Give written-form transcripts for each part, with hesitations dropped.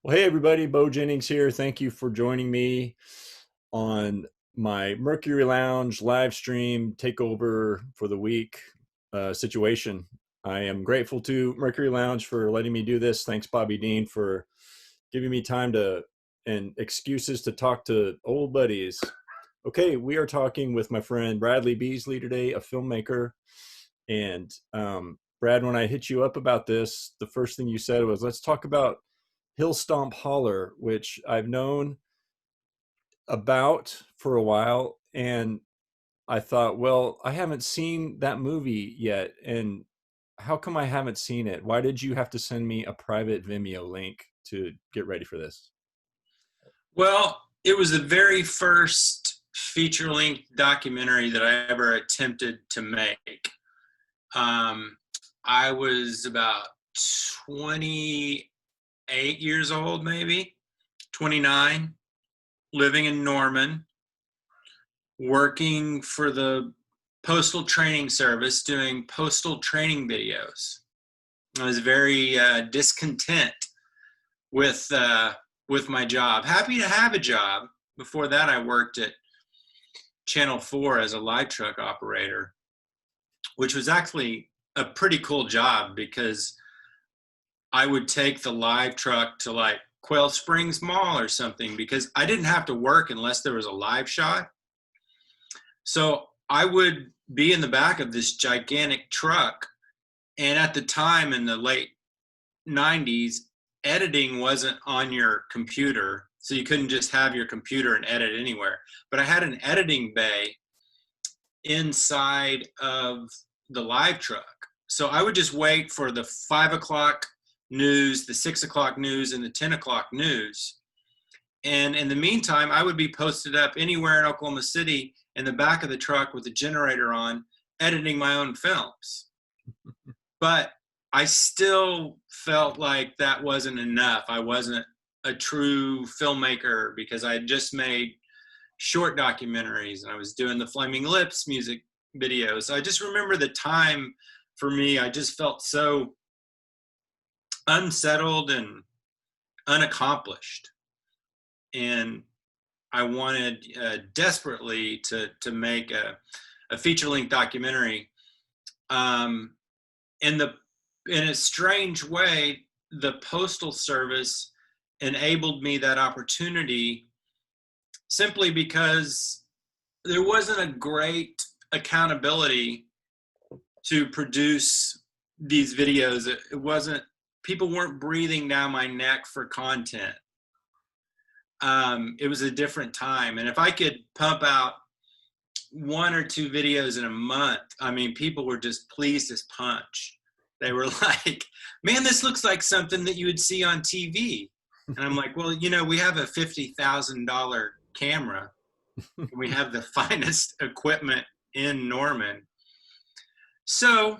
Well, hey everybody, Beau Jennings here. Thank you for joining me on my Mercury Lounge live stream takeover for the week situation. I am grateful to Mercury Lounge for letting me do this. Thanks, Bobby Dean, for giving me time to and excuses to talk to old buddies. Okay, we are talking with my friend Bradley Beesley today, a filmmaker. And Brad, when I hit you up about this, the first thing you said was, let's talk about Hill Stomp Holler, which I've known about for a while. And I thought, well, I haven't seen that movie yet. And how come I haven't seen it? Why did you have to send me a private Vimeo link to get ready for this? Well, it was the very first feature-length documentary that I ever attempted to make. I was about 28 years old, maybe 29, living in Norman, working for the Postal Training Service, doing postal training videos. I was very discontent with my job. Happy to have a job. Before that, I worked at Channel 4 as a live truck operator, which was actually a pretty cool job because I would take the live truck to like Quail Springs Mall or something because I didn't have to work unless there was a live shot. So I would be in the back of this gigantic truck. And at the time in the late 90s, editing wasn't on your computer, so you couldn't just have your computer and edit anywhere. But I had an editing bay inside of the live truck. So I would just wait for the 5 o'clock news, the 6 o'clock news, and the 10 o'clock news. And in the meantime, I would be posted up anywhere in Oklahoma City in the back of the truck with the generator on, editing my own films. But I still felt like that wasn't enough. I wasn't a true filmmaker because I had just made short documentaries and I was doing the Flaming Lips music videos. I just remember the time for me, I just felt so unsettled and unaccomplished. And I wanted desperately to make a feature-length documentary. In a strange way, the Postal Service enabled me that opportunity simply because there wasn't a great accountability to produce these videos. It wasn't, people weren't breathing down my neck for content. It was a different time. And if I could pump out 1 or 2 videos in a month, I mean, people were just pleased as punch. They were like, man, this looks like something that you would see on TV. And I'm like, well, we have a $50,000 camera. And we have the finest equipment in Norman. So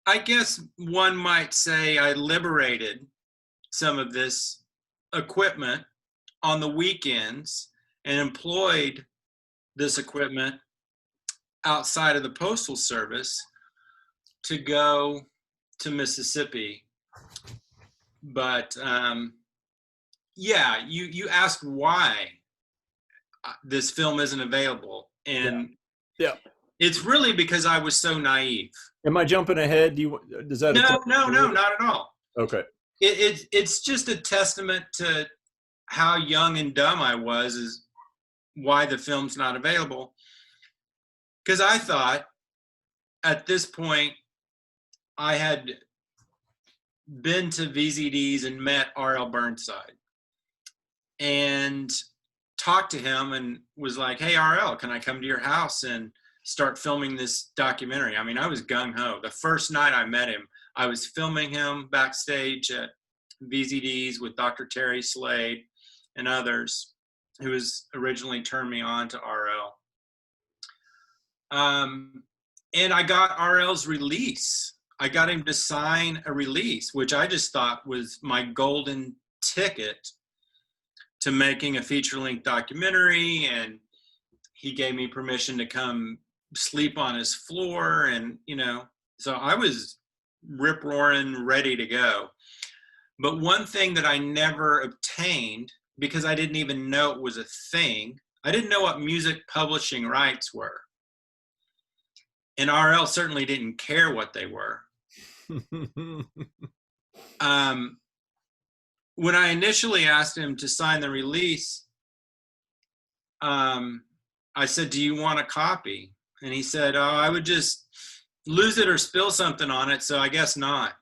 I guess one might say I liberated some of this equipment on the weekends and employed this equipment outside of the Postal Service to go to Mississippi. But yeah, you asked why this film isn't available, and Yeah. it's really because I was so naive. Am I jumping ahead? Does that No, apply? not at all. Okay. It's just a testament to how young and dumb I was, is why the film's not available. Because I thought at this point I had been to VZDs and met R.L. Burnside and talked to him and was like, hey, R.L., can I come to your house and start filming this documentary? I mean, I was gung-ho. The first night I met him, I was filming him backstage at VZDs with Dr. Terry Slade and others, who was originally turned me on to R.L. And I got R.L.'s release. I got him to sign a release, which I just thought was my golden ticket to making a feature-length documentary. And he gave me permission to come sleep on his floor. And, so I was rip-roaring ready to go. But one thing that I never obtained, because I didn't even know it was a thing, I didn't know what music publishing rights were. And RL certainly didn't care what they were. Um, when I initially asked him to sign the release, I said, "Do you want a copy?" And he said, "Oh, I would just lose it or spill something on it, so I guess not."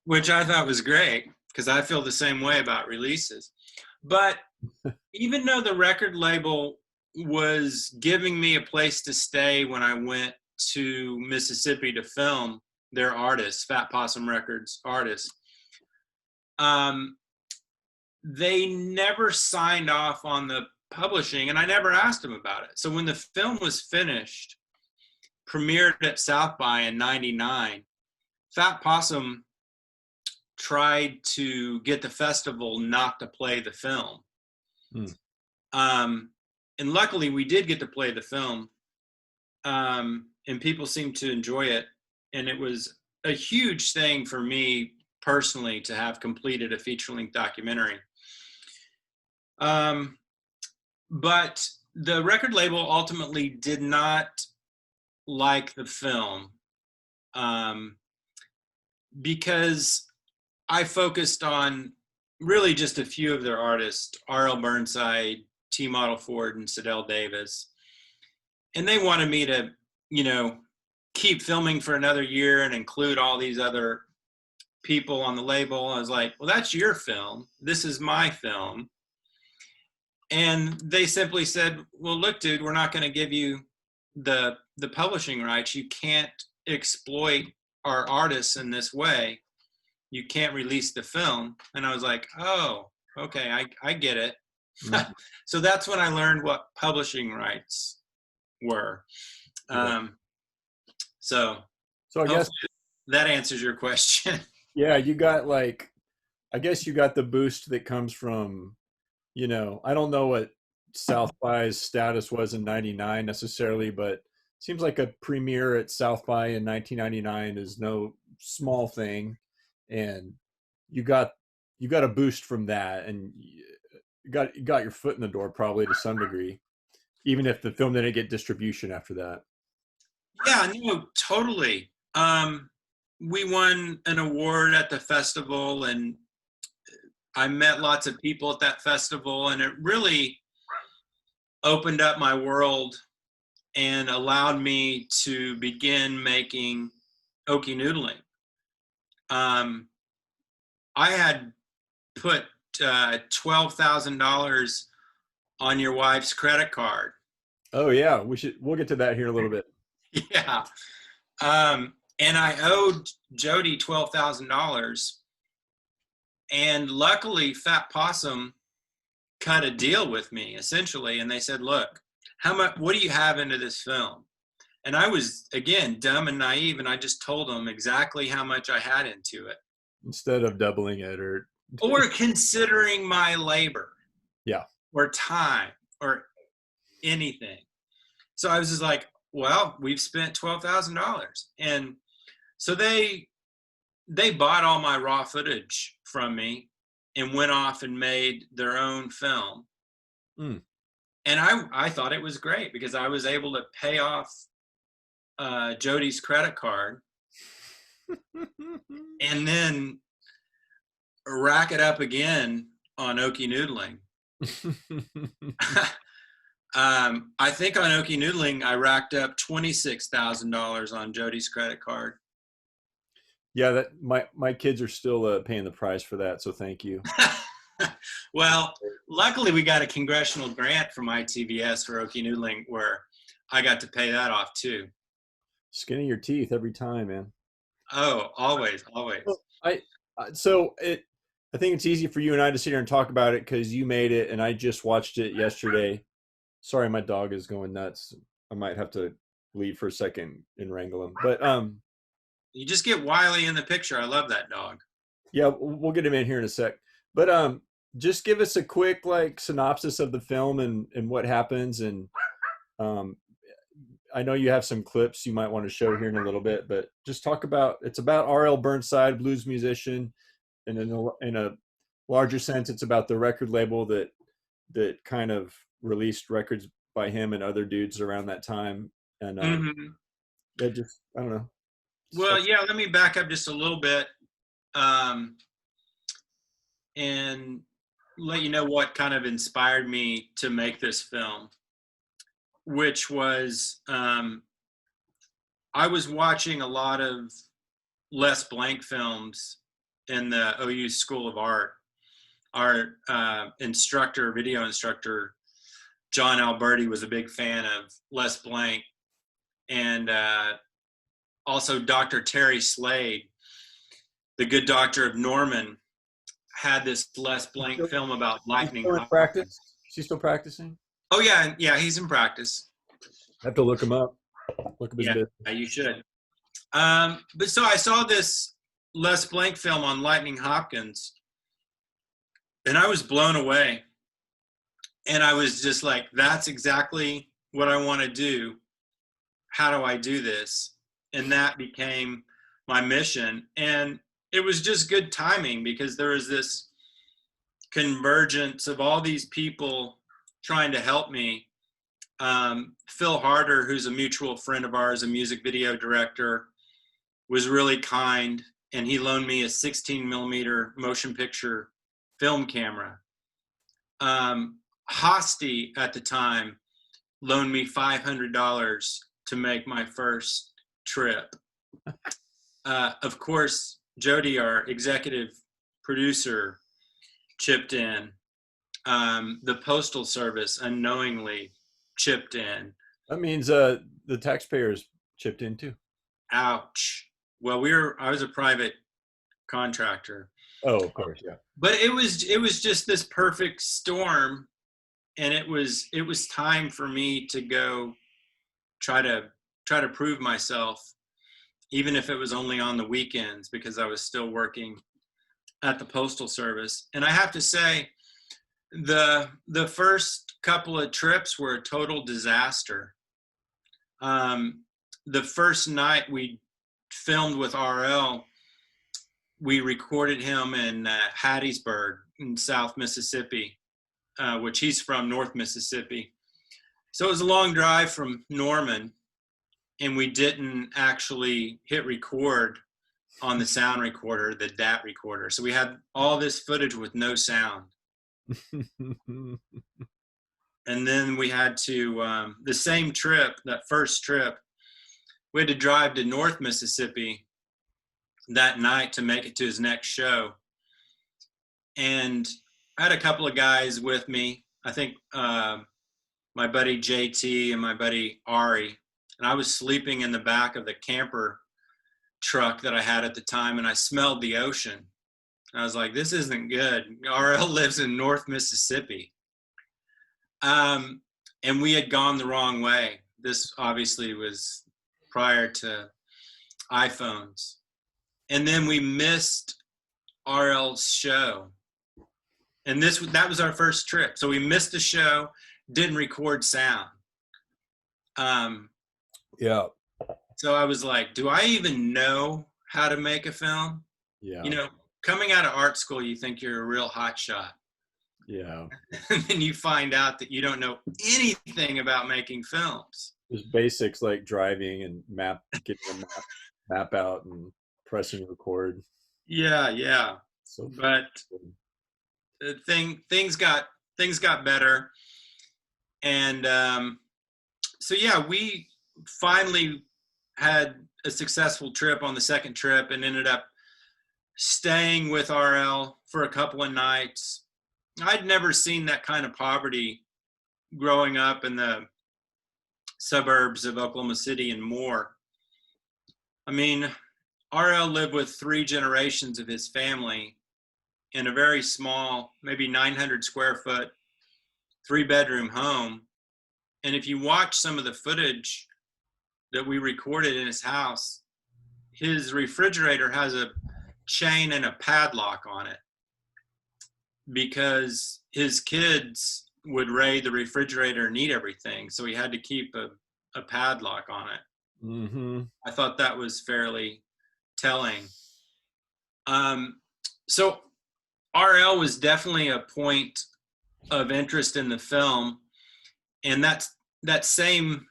Which I thought was great, because I feel the same way about releases. But even though the record label was giving me a place to stay when I went to Mississippi to film their artists, Fat Possum Records artists, um, they never signed off on the publishing, and I never asked them about it. So when the film was finished, premiered at South by in '99, Fat Possum tried to get the festival not to play the film. Mm. And luckily we did get to play the film, and people seemed to enjoy it. And it was a huge thing for me personally to have completed a feature-length documentary. But the record label ultimately did not like the film, because I focused on really just a few of their artists, R.L. Burnside, T. Model Ford, and Sidell Davis. And they wanted me to, keep filming for another year and include all these other people on the label. I was like, well, that's your film. This is my film. And they simply said, well, look, dude, we're not going to give you the publishing rights. You can't exploit our artists in this way. You can't release the film. And I was like, oh, okay, I get it. Mm-hmm. So that's when I learned what publishing rights were. So I guess that answers your question. Yeah, you got I guess you got the boost that comes from, I don't know what South by's status was in '99 necessarily, but it seems like a premiere at South by in 1999 is no small thing. And you got a boost from that, and you got your foot in the door probably to some degree, even if the film didn't get distribution after that. Yeah, no, totally. We won an award at the festival, and I met lots of people at that festival, and it really opened up my world and allowed me to begin making Okie Noodling. I had put $12,000 on your wife's credit card. Oh yeah, we'll get to that here in a little bit. Yeah. And I owed Jody $12,000. And luckily, Fat Possum cut a deal with me, essentially. And they said, look, what do you have into this film? And I was, again, dumb and naive. And I just told them exactly how much I had into it. Instead of doubling it or considering my labor. Yeah. Or time or anything. So I was just like, well, we've spent $12,000. And so they bought all my raw footage from me and went off and made their own film. Mm. And I thought it was great because I was able to pay off Jody's credit card and then rack it up again on Okie Noodling. I think on Okie Noodling, I racked up $26,000 on Jody's credit card. Yeah, that my kids are still paying the price for that, so thank you. Well, luckily we got a congressional grant from ITVS for Okie Noodling where I got to pay that off too. Skin of your teeth every time, man. Oh, always. Well, I think it's easy for you and I to sit here and talk about it because you made it and I just watched it yesterday. Sorry, my dog is going nuts. I might have to leave for a second and wrangle him. But you just get Wiley in the picture. I love that dog. Yeah, we'll get him in here in a sec. But just give us a quick synopsis of the film and what happens. And I know you have some clips you might want to show here in a little bit, but just talk about, it's about R.L. Burnside, blues musician, and in a larger sense, it's about the record label that kind of released records by him and other dudes around that time. And Hmm. that just, I don't know. Well, Stuff. yeah, let me back up just a little bit, um, and let you know what kind of inspired me to make this film, which was I was watching a lot of Les Blank films in the OU School of Art. Our instructor, video instructor, John Alberti, was a big fan of Les Blank, and also Dr. Terry Slade, the good doctor of Norman, had this Les Blank film about He's lightning still in Hopkins. practice. Is he still practicing? Oh yeah, yeah, he's in practice. I have to look him up. Look up his Yeah, business. you should. But so I saw this Les Blank film on Lightning Hopkins, and I was blown away. And I was just like, that's exactly what I want to do. How do I do this? And that became my mission. And it was just good timing because there was this convergence of all these people trying to help me. Phil Harder, who's a mutual friend of ours, a music video director, was really kind, and he loaned me a 16 millimeter motion picture film camera. Hosty at the time loaned me $500 to make my first trip. Of course, Jody, our executive producer, chipped in. The Postal Service unknowingly chipped in. That means the taxpayers chipped in too. Ouch. Well, I was a private contractor, Oh, of course, yeah. but it was just this perfect storm, and it was time for me to go try to prove myself, even if it was only on the weekends, because I was still working at the Postal Service. And I have to say, the first couple of trips were a total disaster. The first night we filmed with RL, we recorded him in Hattiesburg in South Mississippi, which he's from, North Mississippi. So it was a long drive from Norman, and we didn't actually hit record on the sound recorder, the DAT recorder. So we had all this footage with no sound. And then we had to, the same trip, that first trip, we had to drive to North Mississippi that night to make it to his next show. And I had a couple of guys with me. I think my buddy JT and my buddy Ari. And I was sleeping in the back of the camper truck that I had at the time, and I smelled the ocean. I was like, this isn't good. RL lives in North Mississippi. And we had gone the wrong way. This obviously was prior to iPhones. And then we missed RL's show. And that was our first trip. So we missed a show, didn't record sound. Yeah. So I was like, do I even know how to make a film? Yeah. You know, coming out of art school, you think you're a real hot shot. Yeah. And then you find out that you don't know anything about making films. Just basics like driving and getting a map out and pressing record. Yeah, yeah. So, But things got better, and so yeah, we finally had a successful trip on the second trip, and ended up staying with RL for a couple of nights. I'd never seen that kind of poverty growing up in the suburbs of Oklahoma City and more. I mean, RL lived with 3 generations of his family in a very small, maybe 900 square foot, 3-bedroom home. And if you watch some of the footage that we recorded in his house, his refrigerator has a chain and a padlock on it because his kids would raid the refrigerator and eat everything. So he had to keep a a padlock on it. Mm-hmm. I thought that was fairly telling. Um, so RL was definitely a point of interest in the film, and that same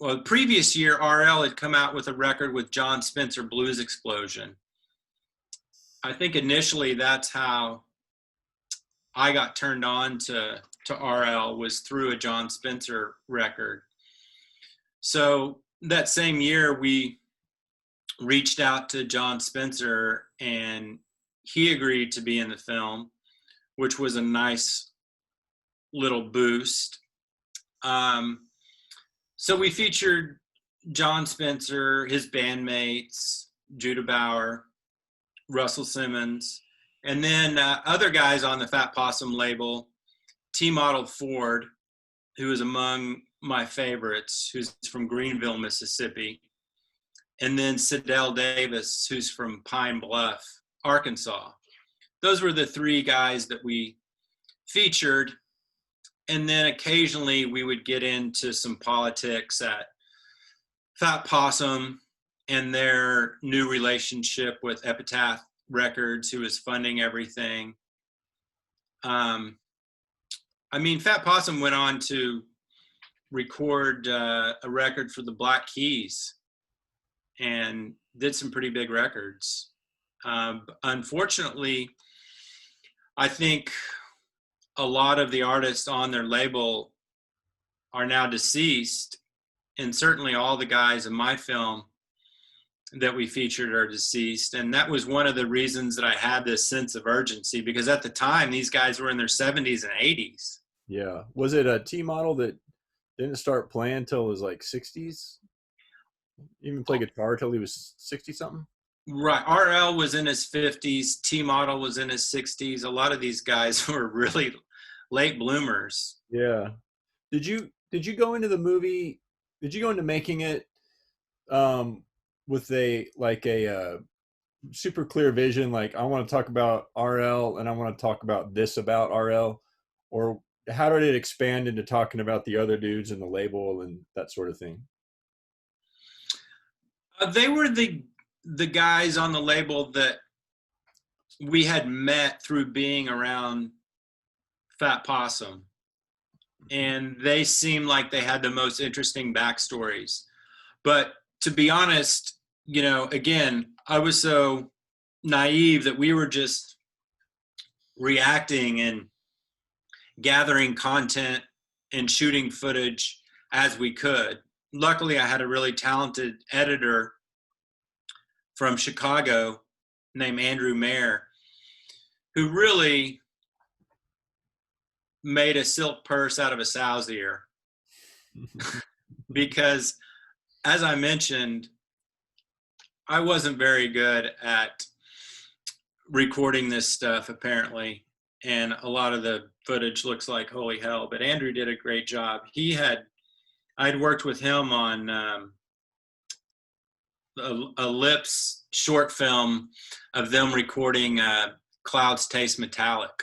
well, the previous year RL had come out with a record with John Spencer, Blues Explosion. I think initially that's how I got turned on to RL, was through a John Spencer record. So that same year we reached out to John Spencer and he agreed to be in the film, which was a nice little boost. So we featured John Spencer, his bandmates, Judah Bauer, Russell Simmons, and then other guys on the Fat Possum label, T Model Ford, who is among my favorites, who's from Greenville, Mississippi, and then Sidell Davis, who's from Pine Bluff, Arkansas. Those were the three guys that we featured. And then occasionally we would get into some politics at Fat Possum and their new relationship with Epitaph Records, who is funding everything. I mean, Fat Possum went on to record a record for the Black Keys and did some pretty big records. Unfortunately, I think a lot of the artists on their label are now deceased, and certainly all the guys in my film that we featured are deceased. And that was one of the reasons that I had this sense of urgency, because at the time these guys were in their 70s and 80s. Yeah. Was it a T model that didn't start playing till his like 60s? Even play guitar till he was 60 something? Right. RL was in his 50s, T Model was in his 60s. A lot of these guys were really late bloomers. Yeah. Did you go into the movie? Did you go into making it um with a super clear vision, like I want to talk about RL and I want to talk about this about RL, or how did it expand into talking about the other dudes in the label and that sort of thing? They were the guys on the label that we had met through being around Fat Possum, and they seemed like they had the most interesting backstories. But to be honest, you know, again, I was so naive that we were just reacting and gathering content and shooting footage as we could. Luckily, I had a really talented editor from Chicago named Andrew Mayer, who really made a silk purse out of a sow's ear. Because, as I mentioned, I wasn't very good at recording this stuff, apparently. And a lot of the footage looks like holy hell, but Andrew did a great job. I'd worked with him on a Lips short film of them recording Clouds Taste Metallic.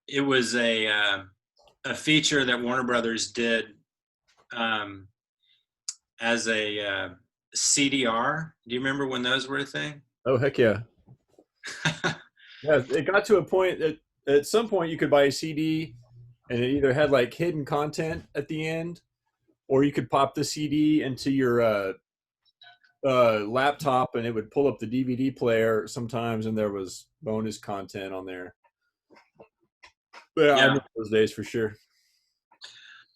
It was a feature that Warner Brothers did as a CDR. Do you remember when those were a thing? Oh heck yeah. Yeah, it got to a point that at some point you could buy a CD and it either had like hidden content at the end, or you could pop the CD into your laptop and it would pull up the DVD player sometimes, and there was bonus content on there. But yeah, I Yeah. remember those days for sure.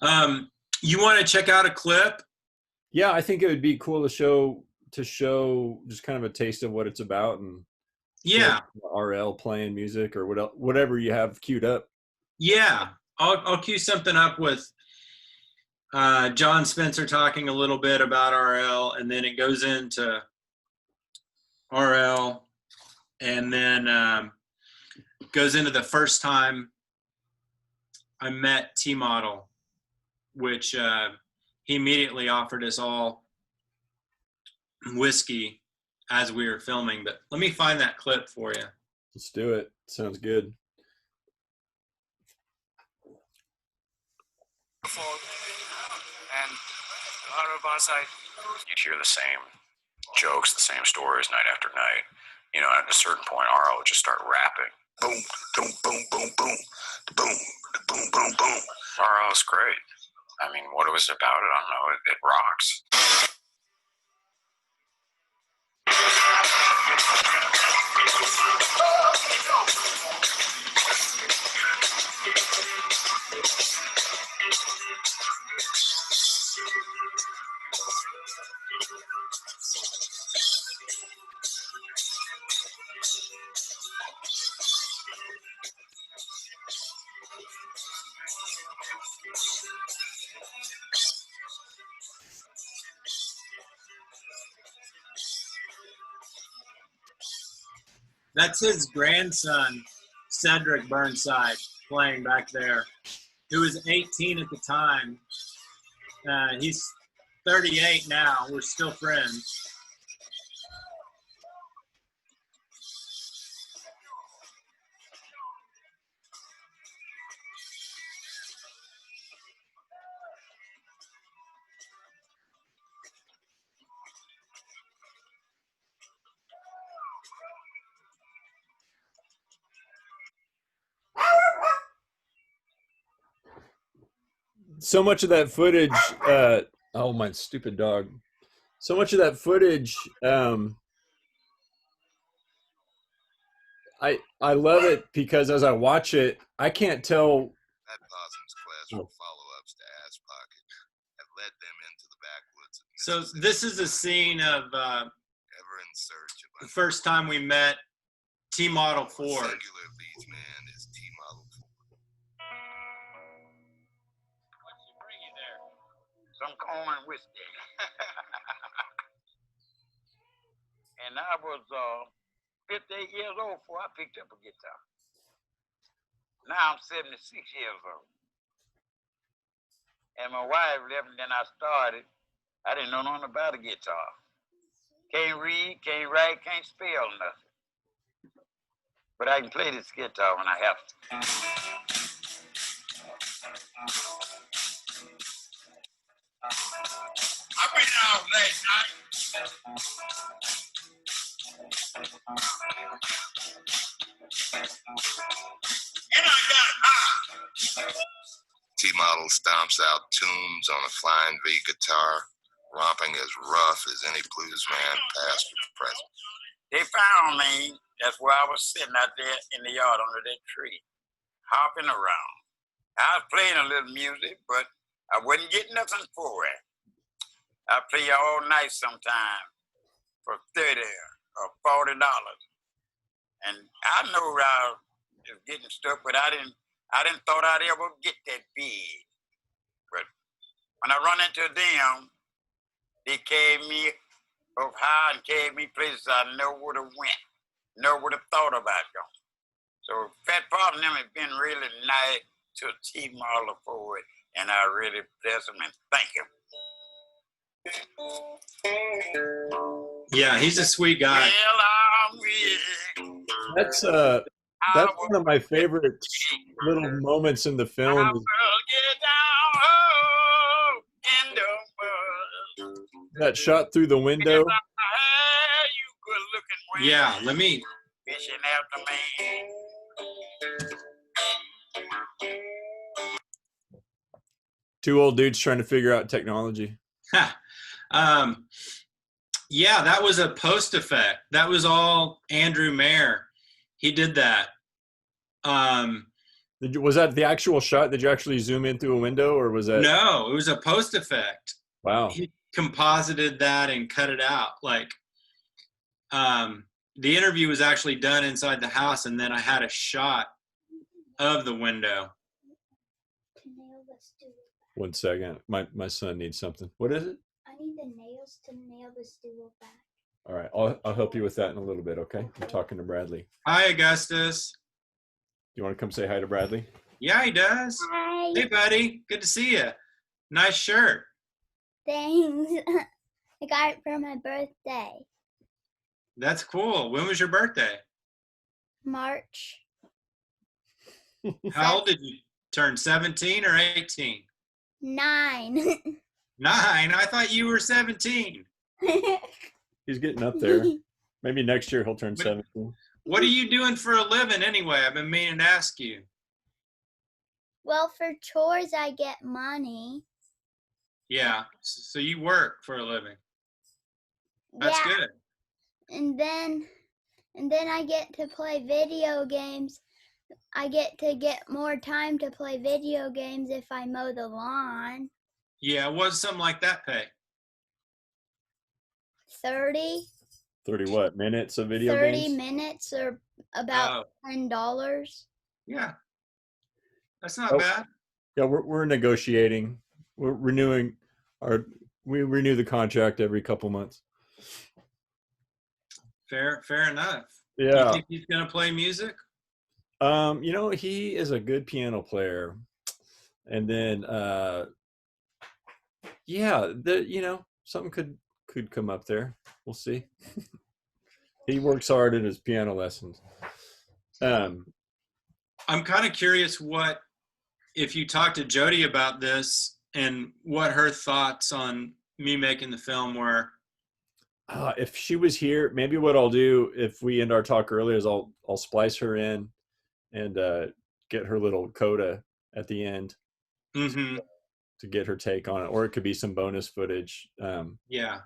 You want to check out a clip? Yeah, I think it would be cool to show just kind of a taste of what it's about and show Yeah. RL playing music or whatever you have queued up. Yeah. I'll cue something up with John Spencer talking a little bit about RL, and then it goes into RL, and then goes into the first time I met T Model, which he immediately offered us all whiskey as we were filming. But let me find that clip for you. Let's do it. Sounds good. on site, you'd hear the same jokes, the same stories night after night. You know, at a certain point, RL would just start rapping. Boom, boom, boom, boom, boom, boom, boom, boom, boom. RL is great. I mean, what it was about it, I don't know. It rocks. That's his grandson, Cedric Burnside, playing back there, who was 18 at the time. He's 38 now. We're still friends. So much of that footage, oh, my stupid dog. So much of that footage, I love it because as I watch it, I can't tell. That Possum's class from follow-ups to Ass Pocket have led them into the backwoods of So Mississippi, this is a scene of ever in search of the first time we met T-Model Ford. singular leads man is T-Model Ford. What you bring you there? Some corn and whiskey. And I was 58 years old before I picked up a guitar. Now I'm 76 years old. And my wife left, and then I started. I didn't know nothing about a guitar. Can't read, can't write, can't spell nothing. But I can play this guitar when I have to. I've been out last night. And I got high. T-Model stomps out tunes on a flying V guitar, romping as rough as any blues man past or present. They found me. That's where I was sitting out there in the yard under that tree, hopping around. I was playing a little music, but I wasn't getting nothing for it. I play all night sometime for $30 or $40. And I know I was getting stuck, but I didn't thought I'd ever get that big. But when I run into them, they carried me up high and carried me places I never would have went, never would have thought about going. So Fat Pop and them have been really nice to T-Model Ford, and I really bless them and thank them. Yeah, he's a sweet guy. Well, I'm with That's one of my favorite little moments in the I film. will get down oh, in the world. That shot through the window. And I had you good looking Yeah, let me. fishing after me. Two old dudes trying to figure out technology. Yeah, that was a post effect. That was all Andrew Mayer. He did that. Was that the actual shot? Did you actually zoom in through a window, or was that? No, it was a post effect. Wow. He composited that and cut it out. Like, the interview was actually done inside the house, and then I had a shot of the window. One second. My son needs something. What is it? I need the nails to nail the stool back. All right. I'll help you with that in a little bit, okay? I'm talking to Bradley. Hi, Augustus. You want to come say hi to Bradley? Yeah, he does. Hi. Hey, buddy. Good to see you. Nice shirt. Thanks. I got it for my birthday. That's cool. When was your birthday? March. How old did you turn? 17 or 18? 9. 9? I thought you were 17. He's getting up there. Maybe next year he'll turn But 17. what are you doing for a living anyway? I've been meaning to ask you. Well, for chores, I get money. Yeah, so you work for a living. That's Yeah, good. and then I get to play video games. I get to get more time to play video games if I mow the lawn. Yeah, what's something like that pay? 30 30 what? Minutes of video games? minutes or about Oh, $10. yeah, that's not Oh, bad. yeah, we're negotiating. We're renewing we renew the contract every couple months. Fair enough. You Yeah. think he's gonna play music? You know, he is a good piano player. And then yeah, something could come up there. We'll see. He works hard at his piano lessons. I'm kind of curious if you talked to Jody about this and what her thoughts on me making the film were. If she was here, maybe what I'll do if we end our talk early is I'll splice her in and get her little coda at the end Mm-hmm. to get her take on it, or it could be some bonus footage. Yeah.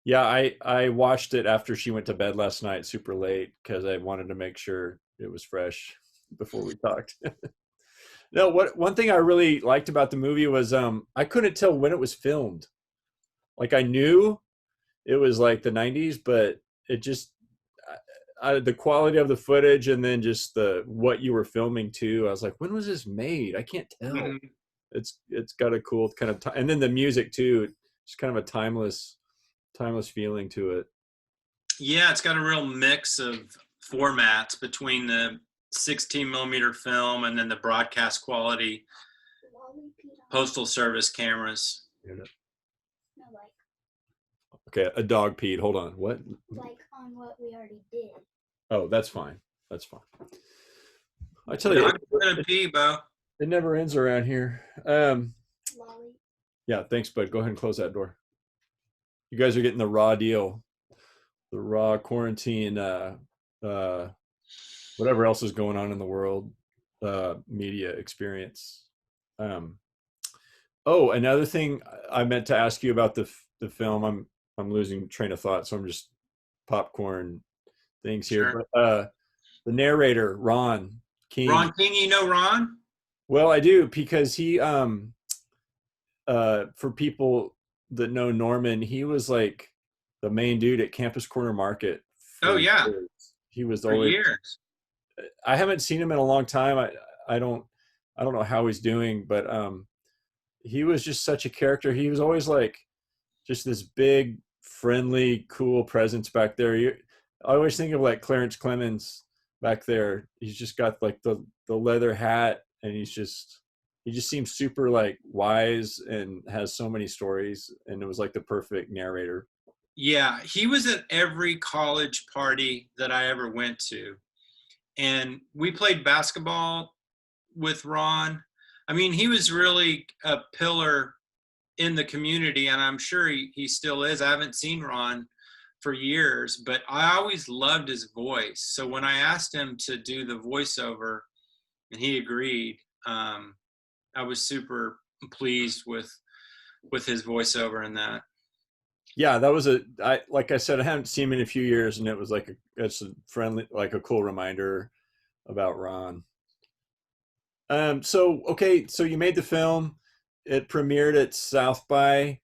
Yeah, I watched it after she went to bed last night super late because I wanted to make sure it was fresh before we talked. No, one thing I really liked about the movie was I couldn't tell when it was filmed. Like I knew it was like the 90s, but it just the quality of the footage and then just what you were filming too. I was like, when was this made? I can't tell. Mm-hmm. It's got a cool kind of and then the music too. It's kind of a timeless feeling to it. Yeah, it's got a real mix of formats between the 16 millimeter film and then the broadcast quality postal service cameras. Okay, a dog peed. Hold on. What? Like on what we already did. Oh, that's fine. That's fine. I tell you, Dog's gonna pee, Beau. it never ends around here. Lolly. Yeah, thanks, bud. Go ahead and close that door. You guys are getting the raw deal, the raw quarantine, whatever else is going on in the world, media experience. Oh, another thing I meant to ask you about the film. I'm losing train of thought, so I'm just popcorn things here. Sure. But the narrator, Ron King. Ron King, you know Ron? Well, I do because he for people that know Norman, he was like the main dude at Campus Corner Market. Oh yeah. Years. He was For always years. I haven't seen him in a long time. I don't know how he's doing, but he was just such a character. He was always like just this big, friendly, cool presence back there. I always think of like Clarence Clemens back there. He's just got like the leather hat, and he just seems super like wise and has so many stories. And it was like the perfect narrator. Yeah, he was at every college party that I ever went to. And we played basketball with Ron. I mean, he was really a pillar in the community, and I'm sure he still is. I haven't seen Ron for years, but I always loved his voice. So when I asked him to do the voiceover and he agreed, I was super pleased with his voiceover in that. Yeah, that was like I said, I haven't seen him in a few years, and it was like it's a friendly, like a cool reminder about Ron. So you made the film. It premiered at South by,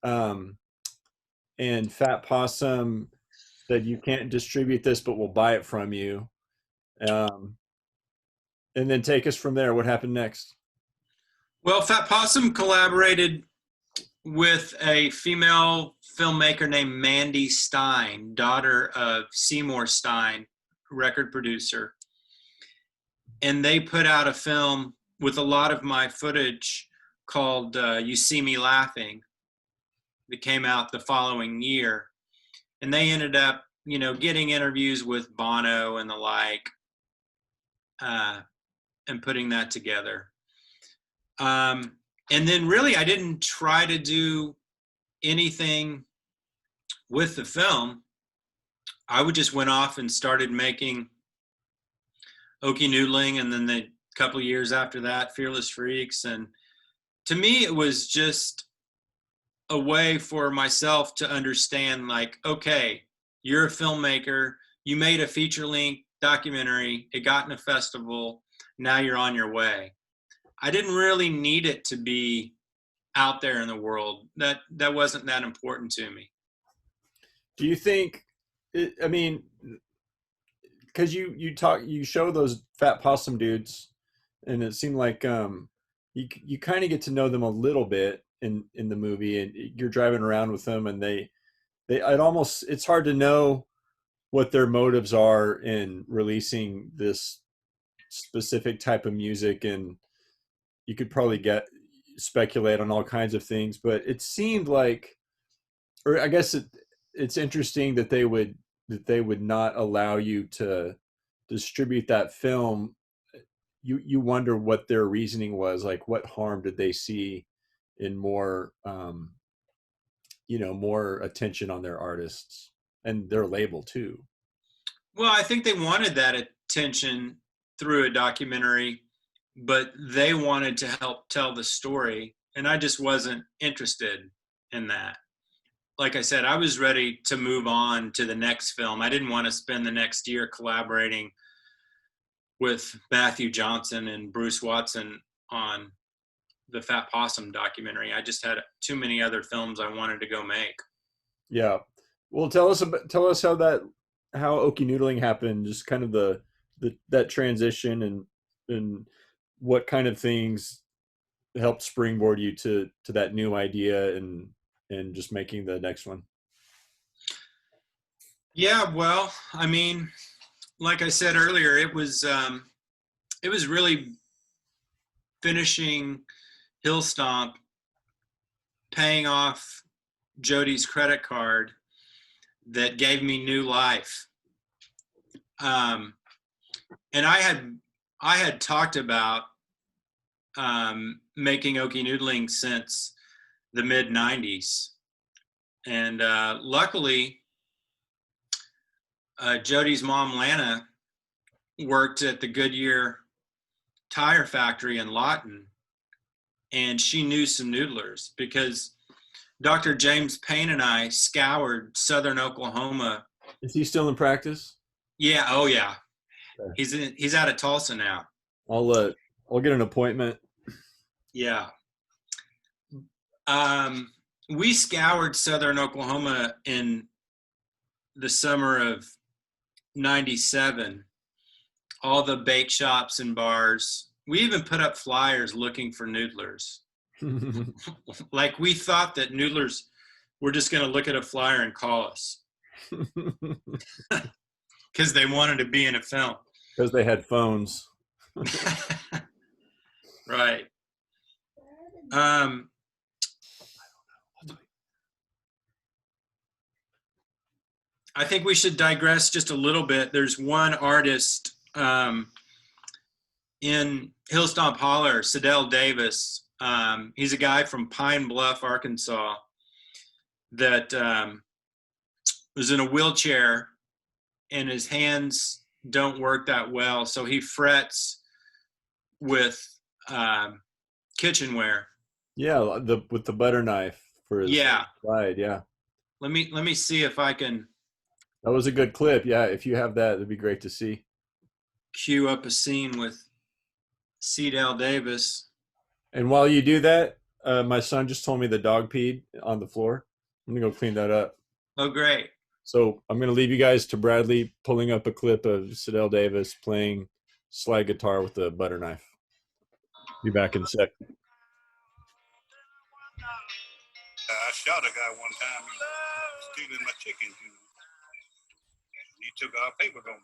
and Fat Possum said you can't distribute this, but we'll buy it from you. And then take us from there. What happened next? Well, Fat Possum collaborated with a female filmmaker named Mandy Stein, daughter of Seymour Stein, record producer. And they put out a film with a lot of my footage called You See Me Laughing that came out the following year. And they ended up, getting interviews with Bono and the like, and putting that together. And then really, I didn't try to do anything with the film. I would just went off and started making Okie Noodling, and then the couple of years after that, Fearless Freaks. And to me, it was just a way for myself to understand, like, okay, you're a filmmaker, you made a feature-length documentary, it got in a festival, now you're on your way. I didn't really need it to be out there in the world. That wasn't that important to me. Do you think? I mean, because you show those fat possum dudes, and it seemed like you kind of get to know them a little bit in the movie, and you're driving around with them, and it's hard to know what their motives are in releasing this specific type of music, and you could probably speculate on all kinds of things, but it seemed like, or I guess it's interesting that they would not allow you to distribute that film. You wonder what their reasoning was, like what harm did they see in more more attention on their artists and their label too. Well, I think they wanted that attention through a documentary, but they wanted to help tell the story, and I just wasn't interested in that. Like I said, I was ready to move on to the next film. I didn't want to spend the next year collaborating with Matthew Johnson and Bruce Watson on the Fat Possum documentary. I just had too many other films I wanted to go make. Yeah. Well, tell us how Okie Noodling happened, just kind of that transition, and what kind of things helped springboard you to that new idea and just making the next one. Yeah, well, I mean, like I said earlier, it was really finishing Hill Stomp, paying off Jody's credit card that gave me new life. And I had talked about making Okie Noodling since the mid 90s. And luckily, Jody's mom, Lana, worked at the Goodyear tire factory in Lawton, and she knew some noodlers because Dr. James Payne and I scoured southern Oklahoma. Is he still in practice? Yeah, oh yeah. He's out of Tulsa now. I'll get an appointment. Yeah. We scoured southern Oklahoma in the summer of '97, all the bake shops and bars. We even put up flyers looking for noodlers. Like we thought that noodlers were just going to look at a flyer and call us because they wanted to be in a film. Because they had phones. Right. I think we should digress just a little bit. There's one artist in Hill Stomp Holler, Sidell Davis. He's a guy from Pine Bluff, Arkansas, that was in a wheelchair and his hands don't work that well. So he frets with kitchenware. Yeah, with the butter knife for his slide. Yeah. Let me see if I can. That was a good clip. Yeah, if you have that, it'd be great to see. Cue up a scene with Sidell Davis. And while you do that, my son just told me the dog peed on the floor. I'm gonna go clean that up. Oh, great. So I'm gonna leave you guys to Bradley pulling up a clip of Sidell Davis playing slide guitar with a butter knife. Be back in a sec. I shot a guy one time stealing my chickens. He took our paper on me.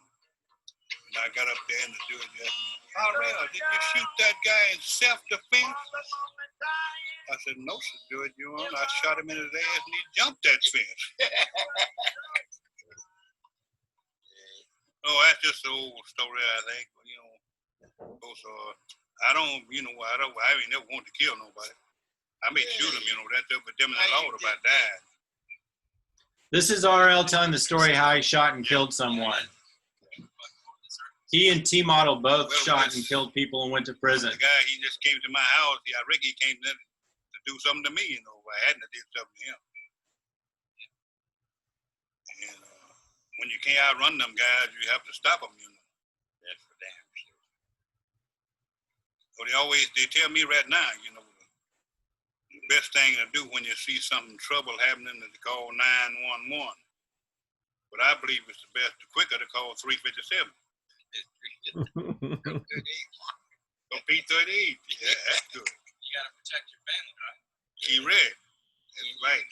And I got up there and the dude asked me, "Harrell, did you shoot that guy in self-defense?" I said, "No, sir, Judge, I shot him in his ass and he jumped that fence." Oh, that's just an old story, I think. Of course, I ain't never wanted to kill nobody. I may shoot him, that's up with them and the Lord if I die. This is RL telling the story how he shot and killed someone. He and T-Model both shot and killed people and went to prison. The guy, he just came to my house. I reckon he came to do something to me, if I hadn't did something to him. And when you can't outrun them guys, you have to stop them, That's for damn sure. So they tell me right now, the best thing to do when you see something trouble happening is to call 911. But I believe it's the best, quicker to call 357. Go P38. Yeah, that's good. You got to protect your family, right? Keep ready. That's right.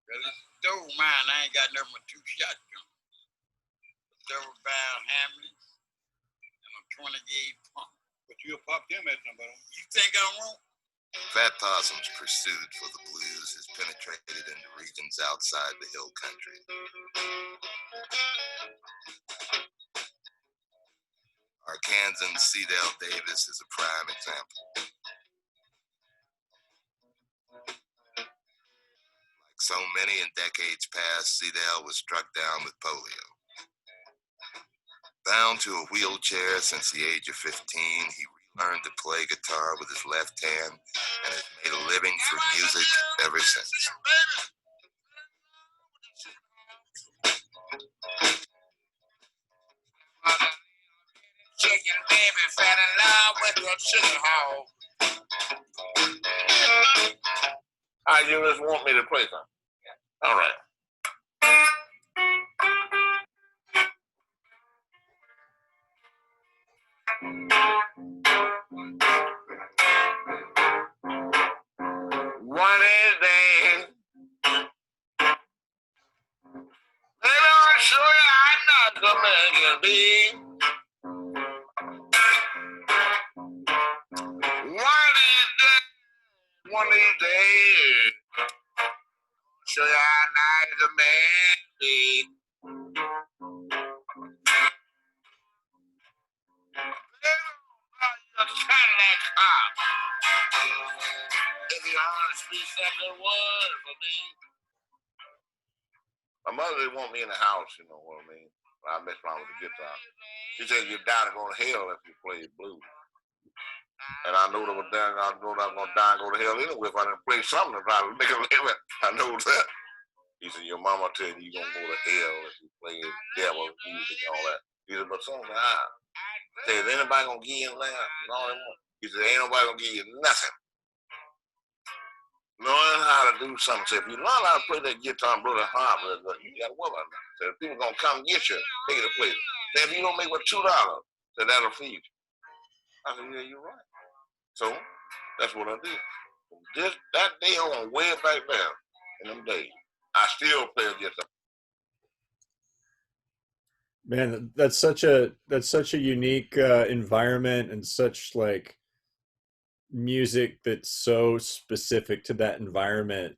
Well, it's stole mine. I ain't got nothing but 2 shotguns. A double barrel Hamlin and a 20 gauge pump. But you'll pop them at somebody. You think I won't? Fat Possum's pursuit for the blues has penetrated into regions outside the hill country. Arkansan Cedell Davis is a prime example. Like so many in decades past, Cedell was struck down with polio. Bound to a wheelchair since the age of 15, he learned to play guitar with his left hand and has made a living through music ever since. Chicken baby fell in love with your chicken hog. All right, you just want me to play something? All right. One is day. Let me show you how not the man can be. One of these days, show you how nice a man be. Your Cadillac car. If you want to speak some good word for me. My mother didn't want me in the house, you know what I mean? I messed around with the guitar. She said you're down to go to hell if you play blues. And I knew that was down, I knew that I was going to die and go to hell anyway if I didn't play something to try to make a living. I knew that. He said, your mama tell you you're going to go to hell if you play devil music and all that. He said, but something, He said, is anybody going to give you anything? No, he said, ain't nobody going to give you nothing. Learn how to do something. So if you learn how to play that guitar and blow the harp, you got to work on that. So if people going to come get you, take it to play. So if you don't make but $2, so that'll feed you. I said, yeah, you're right. So that's what I did. Just that day on, way back there in them days, I still play a guitar. Man, that's such a unique environment and such like music that's so specific to that environment.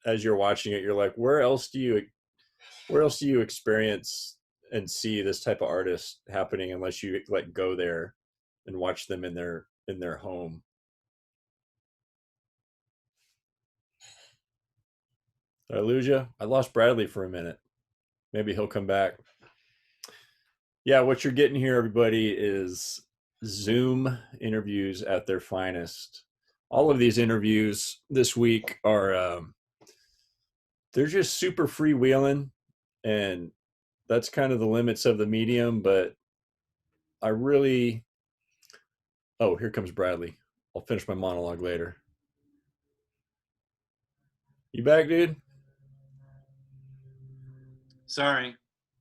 As you're watching it, you're like, where else do you experience and see this type of artist happening unless you like go there and watch them in their home? Did I lose you? I lost Bradley for a minute. Maybe he'll come back. Yeah, what you're getting here, everybody, is Zoom interviews at their finest. All of these interviews this week are they're just super freewheeling, and that's kind of the limits of the medium. But I really, oh, here comes Bradley. I'll finish my monologue later. You back, dude? Sorry.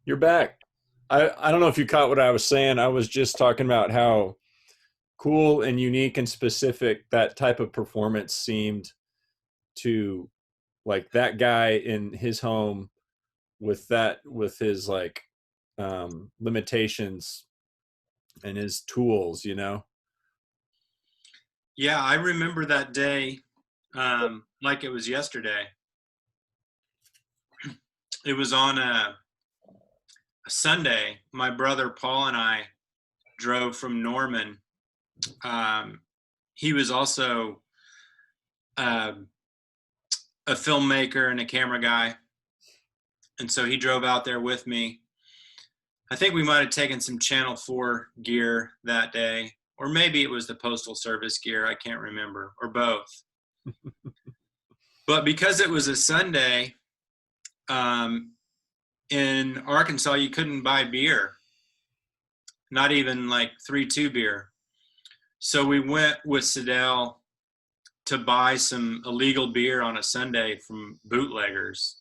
You're back. I don't know if you caught what I was saying. I was just talking about how cool and unique and specific that type of performance seemed to, like, that guy in his home with his like limitations and his tools, you know? Yeah, I remember that day like it was yesterday. It was on a Sunday. My brother Paul and I drove from Norman. He was also a filmmaker and a camera guy. And so he drove out there with me. I think we might have taken some Channel 4 gear that day, or maybe it was the Postal Service gear. I can't remember, or both. But because it was a Sunday, in Arkansas, you couldn't buy beer, not even like 3-2 beer. So we went with Siddell to buy some illegal beer on a Sunday from bootleggers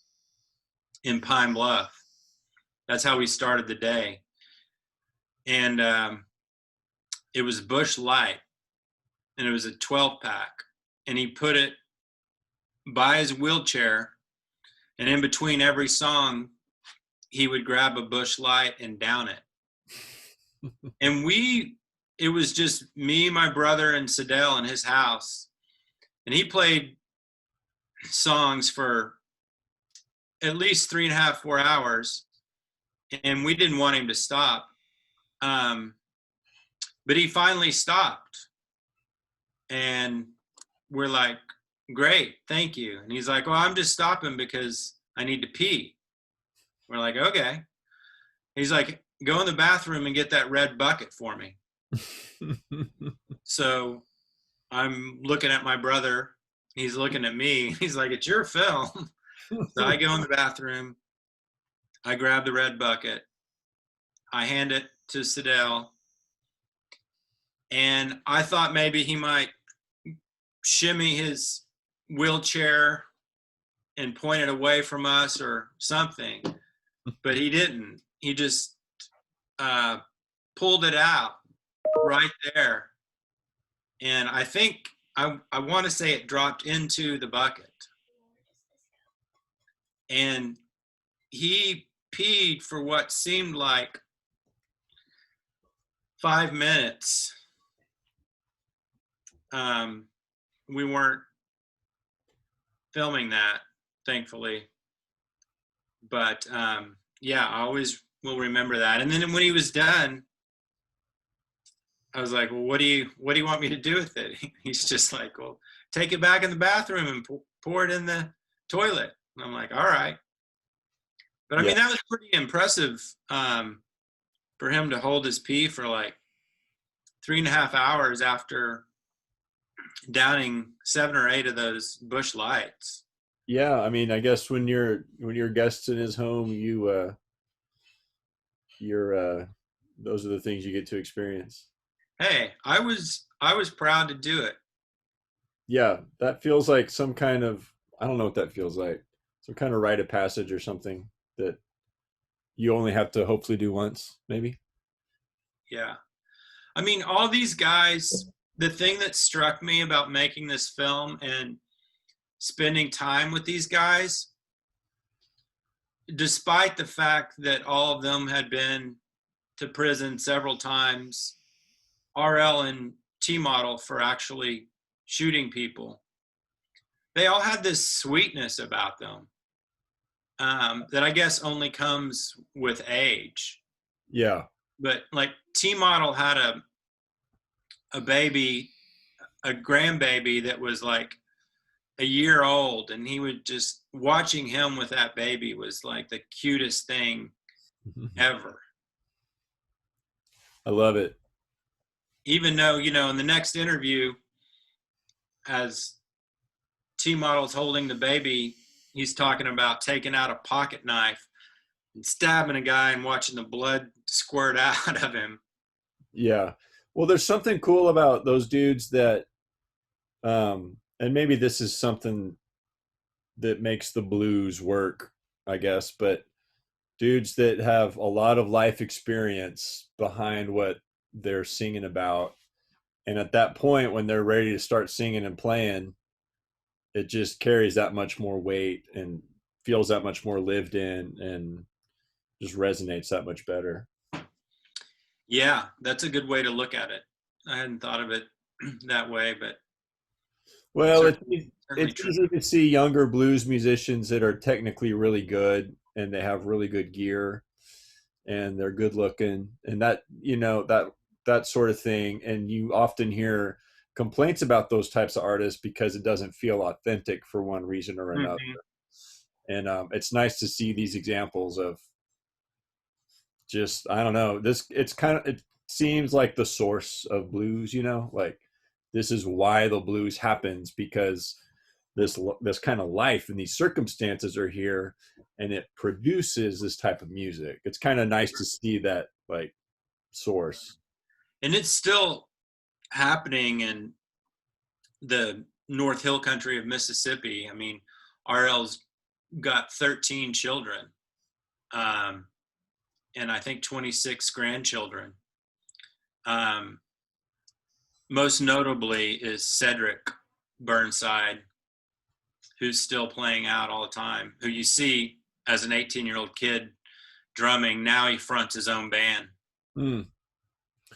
in Pine Bluff. That's how we started the day. And it was Busch Light, and it was a 12-pack. And he put it by his wheelchair, and in between every song, he would grab a Busch Light and down it. And it was just me, my brother, and Siddell in his house. And he played songs for at least 3.5, 4 hours. And we didn't want him to stop. But he finally stopped. And we're like, great, thank you. And he's like, well, I'm just stopping because I need to pee. We're like, okay. He's like, go in the bathroom and get that red bucket for me. So I'm looking at my brother. He's looking at me. He's like, it's your film. So I go in the bathroom. I grab the red bucket. I hand it to Siddell. And I thought maybe he might shimmy his wheelchair and point it away from us or something. But he didn't. He just pulled it out right there. And I think, I want to say it dropped into the bucket. And he peed for what seemed like 5 minutes. We weren't filming that, thankfully. But yeah, I always will remember that. And then when he was done, I was like, well, what do you want me to do with it? He's just like, well, take it back in the bathroom and pour it in the toilet. And I'm like, all right. But I mean, that was pretty impressive for him to hold his pee for like 3.5 hours after downing 7 or 8 of those Busch Lights. Yeah, I mean, I guess when you're guests in his home, those are the things you get to experience. Hey, I was proud to do it. Yeah, that feels like some kind of, I don't know what that feels like. Some kind of rite of passage or something that you only have to hopefully do once, maybe. Yeah. I mean, all these guys, the thing that struck me about making this film and spending time with these guys, despite the fact that all of them had been to prison several times, RL and T Model for actually shooting people, they all had this sweetness about them that I guess only comes with age. Yeah. But like T Model had a baby, a grandbaby that was like a year old, and he would just, watching him with that baby was like the cutest thing ever. I love it. Even though, you know, in the next interview, as T Model's holding the baby, he's talking about taking out a pocket knife and stabbing a guy and watching the blood squirt out of him. Yeah. Well, there's something cool about those dudes that, and maybe this is something that makes the blues work, I guess, but dudes that have a lot of life experience behind what they're singing about. And at that point, when they're ready to start singing and playing, it just carries that much more weight and feels that much more lived in and just resonates that much better. Yeah, that's a good way to look at it. I hadn't thought of it that way, but well, it's true. easy to see younger blues musicians that are technically really good and they have really good gear and they're good looking and that, you know, that sort of thing. And you often hear complaints about those types of artists because it doesn't feel authentic for one reason or another. And it's nice to see these examples of just, I don't know, it seems like the source of blues, you know, like this is why the blues happens, because this kind of life and these circumstances are here, and it produces this type of music. It's kind of nice to see that like source. And it's still happening in the North Hill country of Mississippi. I mean, RL's got 13 children, and I think 26 grandchildren. Most notably is Cedric Burnside, who's still playing out all the time, who you see as an 18-year-old kid drumming. Now he fronts his own band,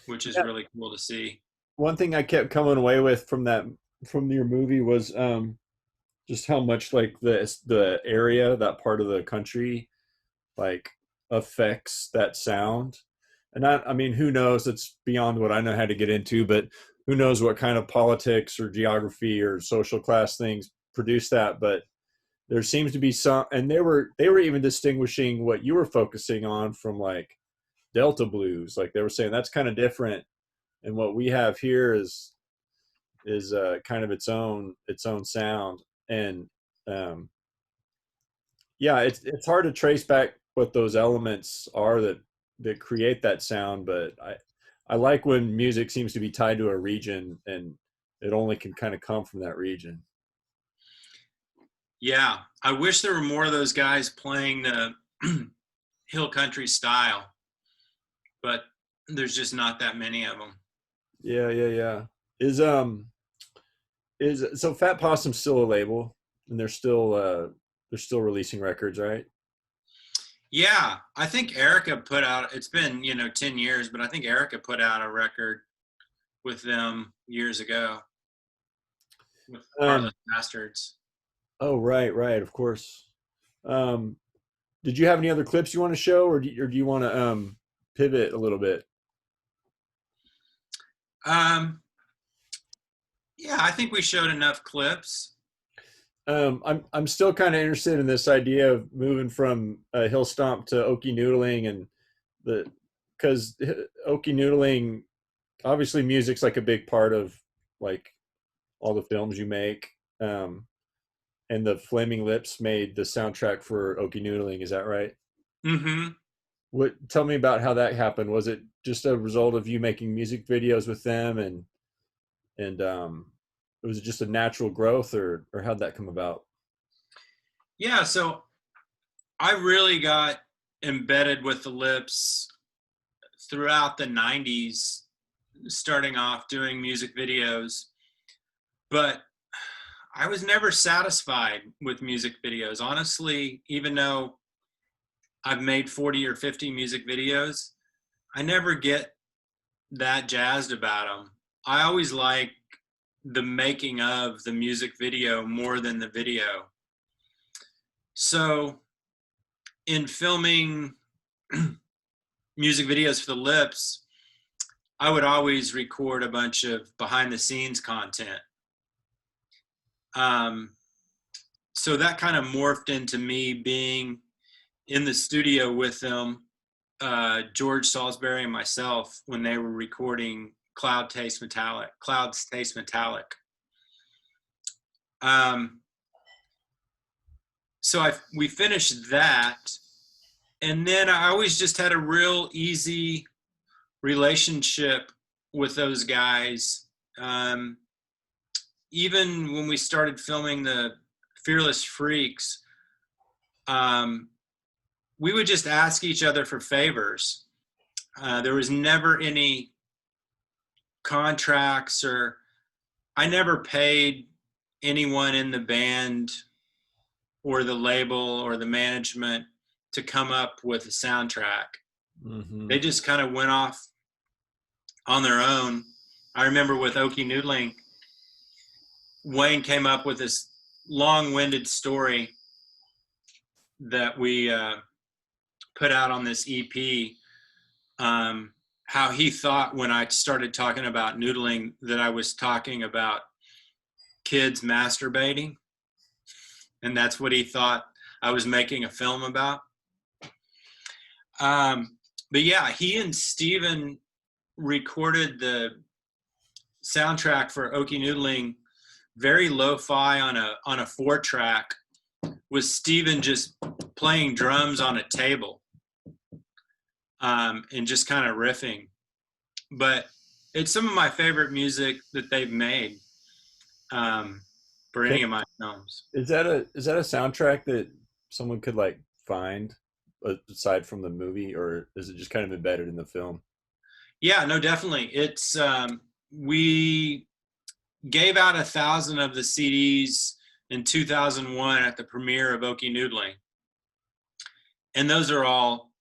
which is really cool to see. One thing I kept coming away with from your movie was just how much like the area, that part of the country, like affects that sound. And I mean, who knows? It's beyond what I know how to get into, but who knows what kind of politics or geography or social class things produce that. But there seems to be some, and they were even distinguishing what you were focusing on from like Delta blues. Like they were saying that's kind of different, and what we have here is kind of its own sound. And yeah, it's hard to trace back what those elements are that create that sound, but I like when music seems to be tied to a region and it only can kind of come from that region. Yeah, I wish there were more of those guys playing the hill country style, but there's just not that many of them. Yeah. Is so Fat Possum's still a label, and they're still releasing records, right? Yeah, I think Erica put out, it's been, 10 years, but I think Erica put out a record with them years ago with Heartless Bastards. Oh, right, of course. Did you have any other clips you want to show, or do you want to pivot a little bit? Yeah, I think we showed enough clips. I'm still kind of interested in this idea of moving from hill stomp to okie noodling, and because okie noodling, obviously music's like a big part of like all the films you make, and the Flaming Lips made the soundtrack for okie noodling. Is that right? Mm-hmm. Tell me about how that happened. Was it just a result of you making music videos with them, and was it just a natural growth, or how'd that come about? Yeah, so I really got embedded with the Lips throughout the 90s, starting off doing music videos, but I was never satisfied with music videos. Honestly, even though I've made 40 or 50 music videos, I never get that jazzed about them. I always like the making of the music video more than the video. So in filming music videos for the Lips, I would always record a bunch of behind the scenes content. So that kind of morphed into me being in the studio with them, George Salisbury and myself, when they were recording Clouds Taste Metallic. So we finished that, and then I always just had a real easy relationship with those guys. Even when we started filming the Fearless Freaks, we would just ask each other for favors. There was never any contracts, or I never paid anyone in the band or the label or the management to come up with a soundtrack. Mm-hmm. They just kind of went off on their own. I remember with Okie Noodling, Wayne came up with this long-winded story that we put out on this EP, how he thought when I started talking about noodling that I was talking about kids masturbating, and that's what he thought I was making a film about. But yeah, he and Steven recorded the soundtrack for Okie Noodling very lo-fi on a 4-track, with Steven just playing drums on a table, and just kind of riffing. But it's some of my favorite music that they've made, for any of my films. Is that a soundtrack that someone could like find aside from the movie, or is it just kind of embedded in the film? Yeah, no, definitely. It's we gave out 1,000 of the CDs in 2001 at the premiere of Okie Noodling, and those are all,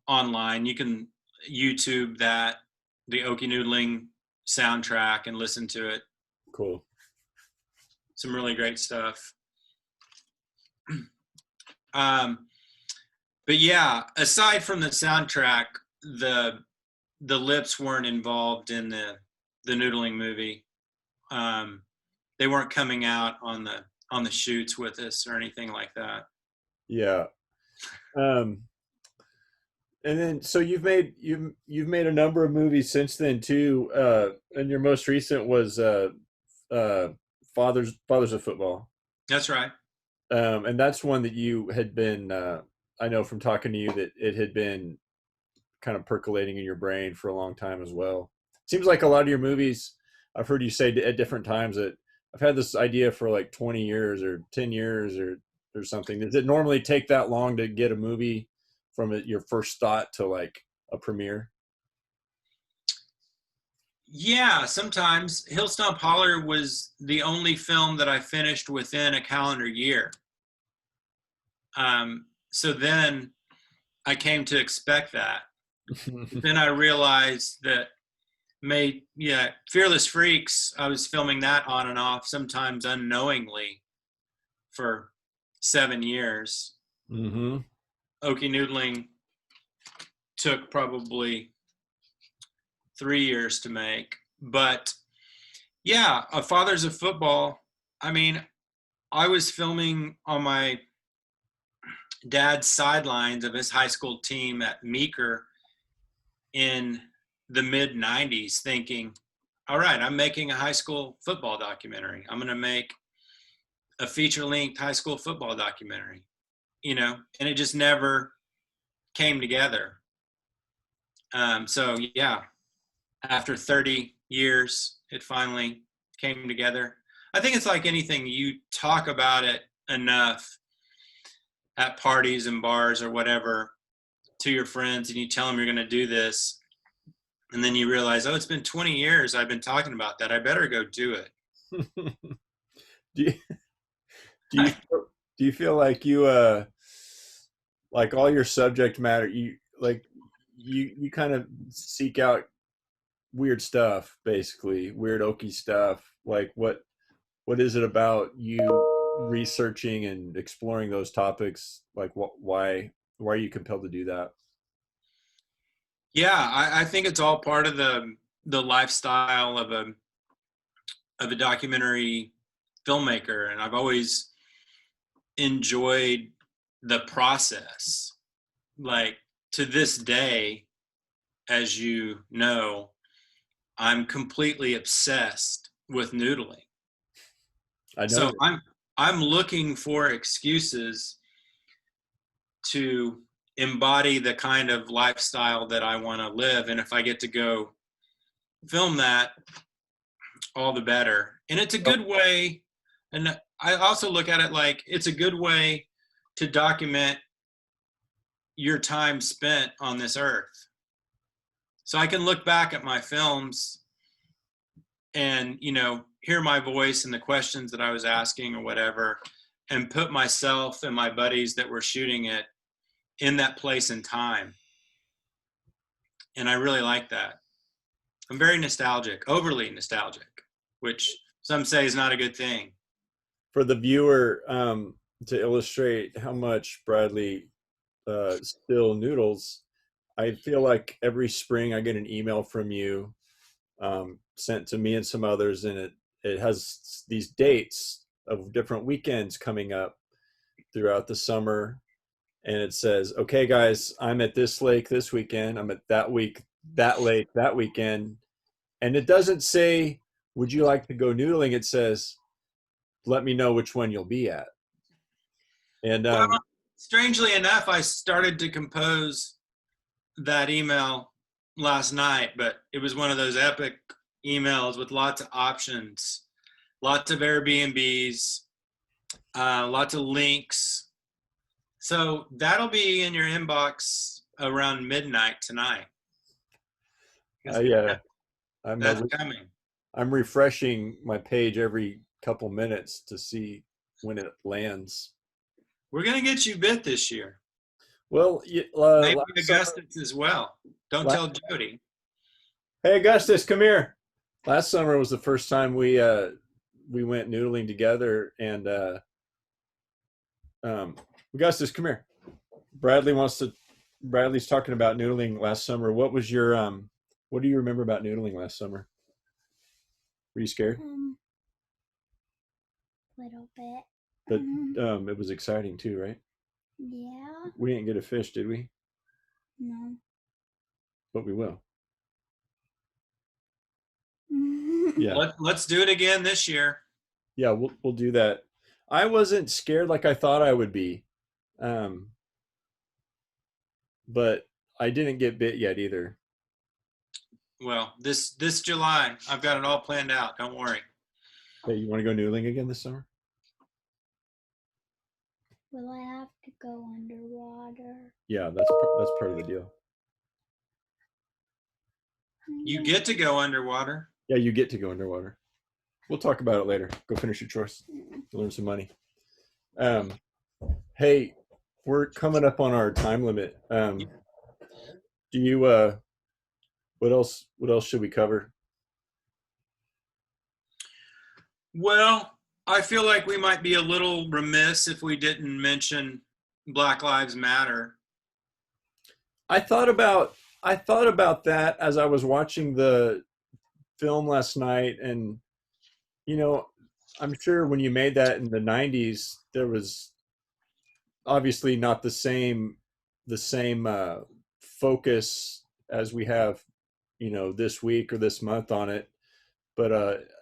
online. You can YouTube that, the Okie Noodling soundtrack, and listen to it. Cool. Some really great stuff. But yeah, aside from the soundtrack, the lips weren't involved in the noodling movie. They weren't coming out on the shoots with us or anything like that. Yeah. And then so you've made a number of movies since then too. And your most recent was Fathers of Football. That's right. And that's one that you had been, I know from talking to you that it had been kind of percolating in your brain for a long time as well. Seems like a lot of your movies, I've heard you say at different times that I've had this idea for like 20 years or 10 years or something. Does it normally take that long to get a movie from your first thought to like a premiere? Yeah, sometimes. Hill Stomp Holler was the only film that I finished within a calendar year. So then I came to expect that. Then I realized that Fearless Freaks, I was filming that on and off, sometimes unknowingly, for 7 years. Mm-hmm. Okie Noodling took probably 3 years to make. But yeah, A Fathers of Football, I mean, I was filming on my dad's sidelines of his high school team at Meeker in the mid 90s, thinking, all right, I'm making a high school football documentary. I'm going to make a feature-length high school football documentary, and it just never came together. So yeah, after 30 years, it finally came together. I think it's like anything, you talk about it enough at parties and bars or whatever to your friends, and you tell them you're going to do this, and then you realize, oh, it's been 20 years I've been talking about that. I better go do it. do you feel like you like all your subject matter, you kind of seek out weird stuff, basically weird Okie stuff? Like what is it about you researching and exploring those topics? Like why are you compelled to do that? Yeah, I think it's all part of the lifestyle of a documentary filmmaker, and I've always enjoyed the process. Like, to this day, as you know, I'm completely obsessed with noodling. I know. So I'm looking for excuses to embody the kind of lifestyle that I want to live, and if I get to go film that, all the better. And it's a good way, and I also look at it like it's a good way to document your time spent on this earth. So I can look back at my films and, hear my voice and the questions that I was asking or whatever, and put myself and my buddies that were shooting it in that place and time. And I really like that. I'm very nostalgic, overly nostalgic, which some say is not a good thing. For the viewer, to illustrate how much Bradley still noodles, I feel like every spring I get an email from you, sent to me and some others, and it has these dates of different weekends coming up throughout the summer, and it says, "Okay, guys, I'm at this lake this weekend. I'm at that lake that weekend," and it doesn't say, "Would you like to go noodling?" It says, "Let me know which one you'll be at." And Well, strangely enough, I started to compose that email last night, but it was one of those epic emails with lots of options, lots of Airbnbs, lots of links. So that'll be in your inbox around midnight tonight. yeah, That's coming. I'm refreshing my page every couple minutes to see when it lands. We're gonna get you bit this year. Well, Maybe Augustus as well. Don't tell Jody. Hey, Augustus, come here. Last summer was the first time we went noodling together, and Augustus, come here. Bradley's talking about noodling last summer. What was your what do you remember about noodling last summer? Were you scared? Little bit. But it was exciting too, right? Yeah. We didn't get a fish, did we? No. But we will. Yeah. Let's do it again this year. Yeah, we'll do that. I wasn't scared like I thought I would be, but I didn't get bit yet either. Well, this July, I've got it all planned out. Don't worry. Hey, you want to go noodling again this summer? Will I have to go underwater? Yeah, that's part of the deal. You get to go underwater. Yeah, you get to go underwater. We'll talk about it later. Go finish your chores. Learn some money. Hey, we're coming up on our time limit. Do you what else should we cover? Well, I feel like we might be a little remiss if we didn't mention Black Lives Matter. I thought about that as I was watching the film last night, and you know, I'm sure when you made that in the 90s, there was obviously not the same focus as we have, this week or this month on it, but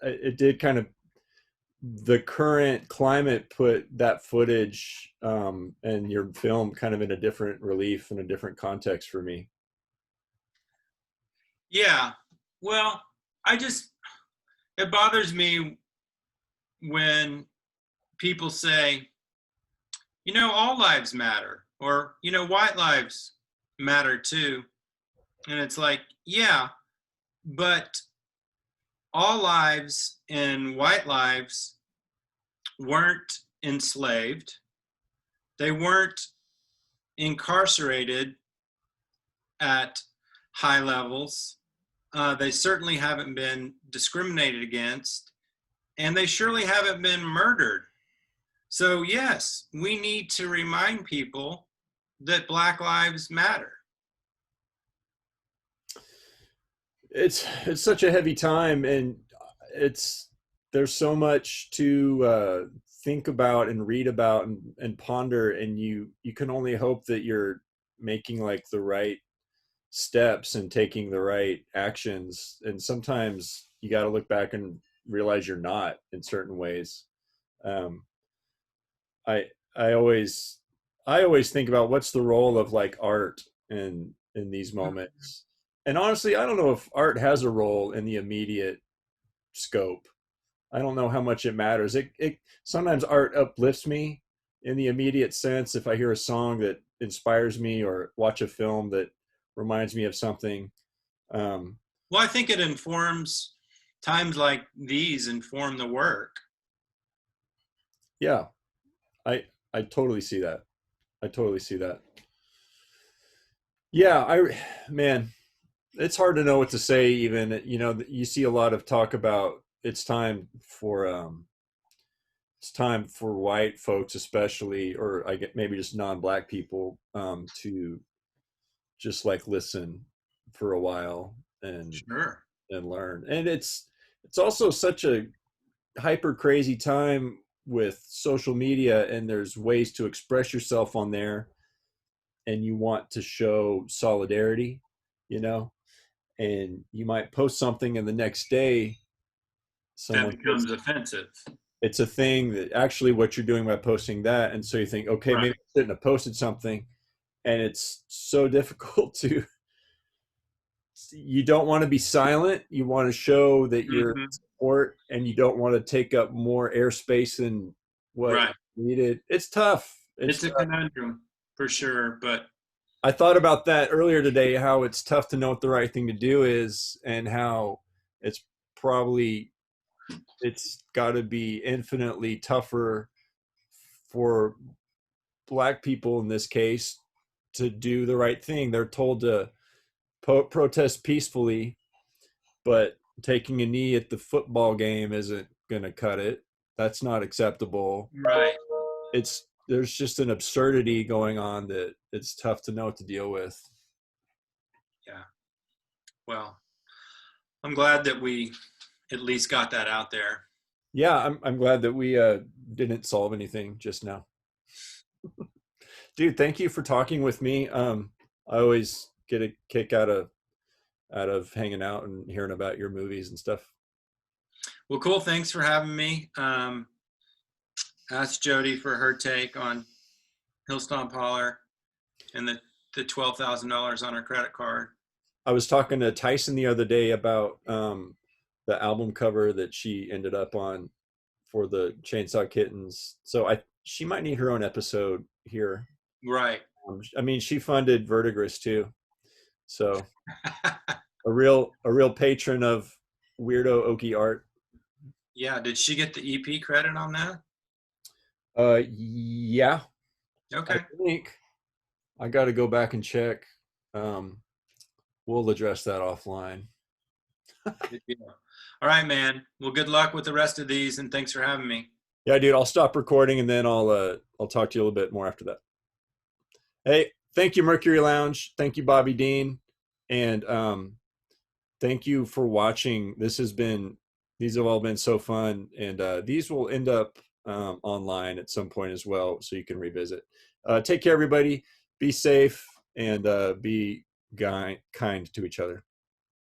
it did kind of, the current climate put that footage and your film kind of in a different relief and a different context for me. Yeah. Well, it bothers me when people say, all lives matter, or, white lives matter too. And it's like, yeah, but all lives and white lives weren't enslaved. They weren't incarcerated at high levels. They certainly haven't been discriminated against, and they surely haven't been murdered. So yes, we need to remind people that Black lives matter. It's such a heavy time, and there's so much to think about and read about and ponder, and you can only hope that you're making like the right steps and taking the right actions, and sometimes you got to look back and realize you're not in certain ways. I I always think about what's the role of like art in these moments. And honestly, I don't know if art has a role in the immediate scope. I don't know how much it matters. It sometimes art uplifts me in the immediate sense if I hear a song that inspires me or watch a film that reminds me of something. Well, I think it informs, times like these inform the work. Yeah, I totally see that. I totally see that. Yeah, man, it's hard to know what to say even. You see a lot of talk about it's time for white folks especially, or I get maybe just non-black people, to just like listen for a while Sure. and learn. And it's also such a hyper crazy time with social media, and there's ways to express yourself on there, and you want to show solidarity, you know, and you might post something and the next day That someone says becomes offensive. it's a thing that actually what you're doing by posting that, and so you think, okay, Right. maybe I shouldn't have posted something. And it's so difficult to, you don't want to be silent, you want to show that you're Mhm. support, and you don't want to take up more airspace than what Right. needed. It's tough. It's a conundrum for sure, but I thought about that earlier today, how it's tough to know what the right thing to do is, and how it's probably, it's got to be infinitely tougher for black people in this case to do the right thing. They're told to protest peacefully, but taking a knee at the football game isn't going to cut it. That's not acceptable. right. It's, there's just an absurdity going on that it's tough to know what to deal with. Yeah. Well, I'm glad that we at least got that out there. Yeah, I'm glad that we didn't solve anything just now. Dude, thank you for talking with me. I always get a kick out of hanging out and hearing about your movies and stuff. Well, cool. Thanks for having me. Ask Jody for her take on Hillstomp Holler and the $12,000 on her credit card. I was talking to Tyson the other day about the album cover that she ended up on for the Chainsaw Kittens. So she might need her own episode here. Right. I mean, she funded Verdigris too, so a real patron of weirdo oaky art. Yeah. Did she get the EP credit on that? Yeah. Okay. I think I got to go back and check. We'll address that offline. Good deal. All right, man. Well, good luck with the rest of these, and thanks for having me. Yeah, dude. I'll stop recording and then I'll talk to you a little bit more after that. Hey, thank you, Mercury Lounge. Thank you, Bobby Dean, and thank you for watching. These have all been so fun, and these will end up online at some point as well, so you can revisit. Take care, everybody. Be safe and be kind to each other.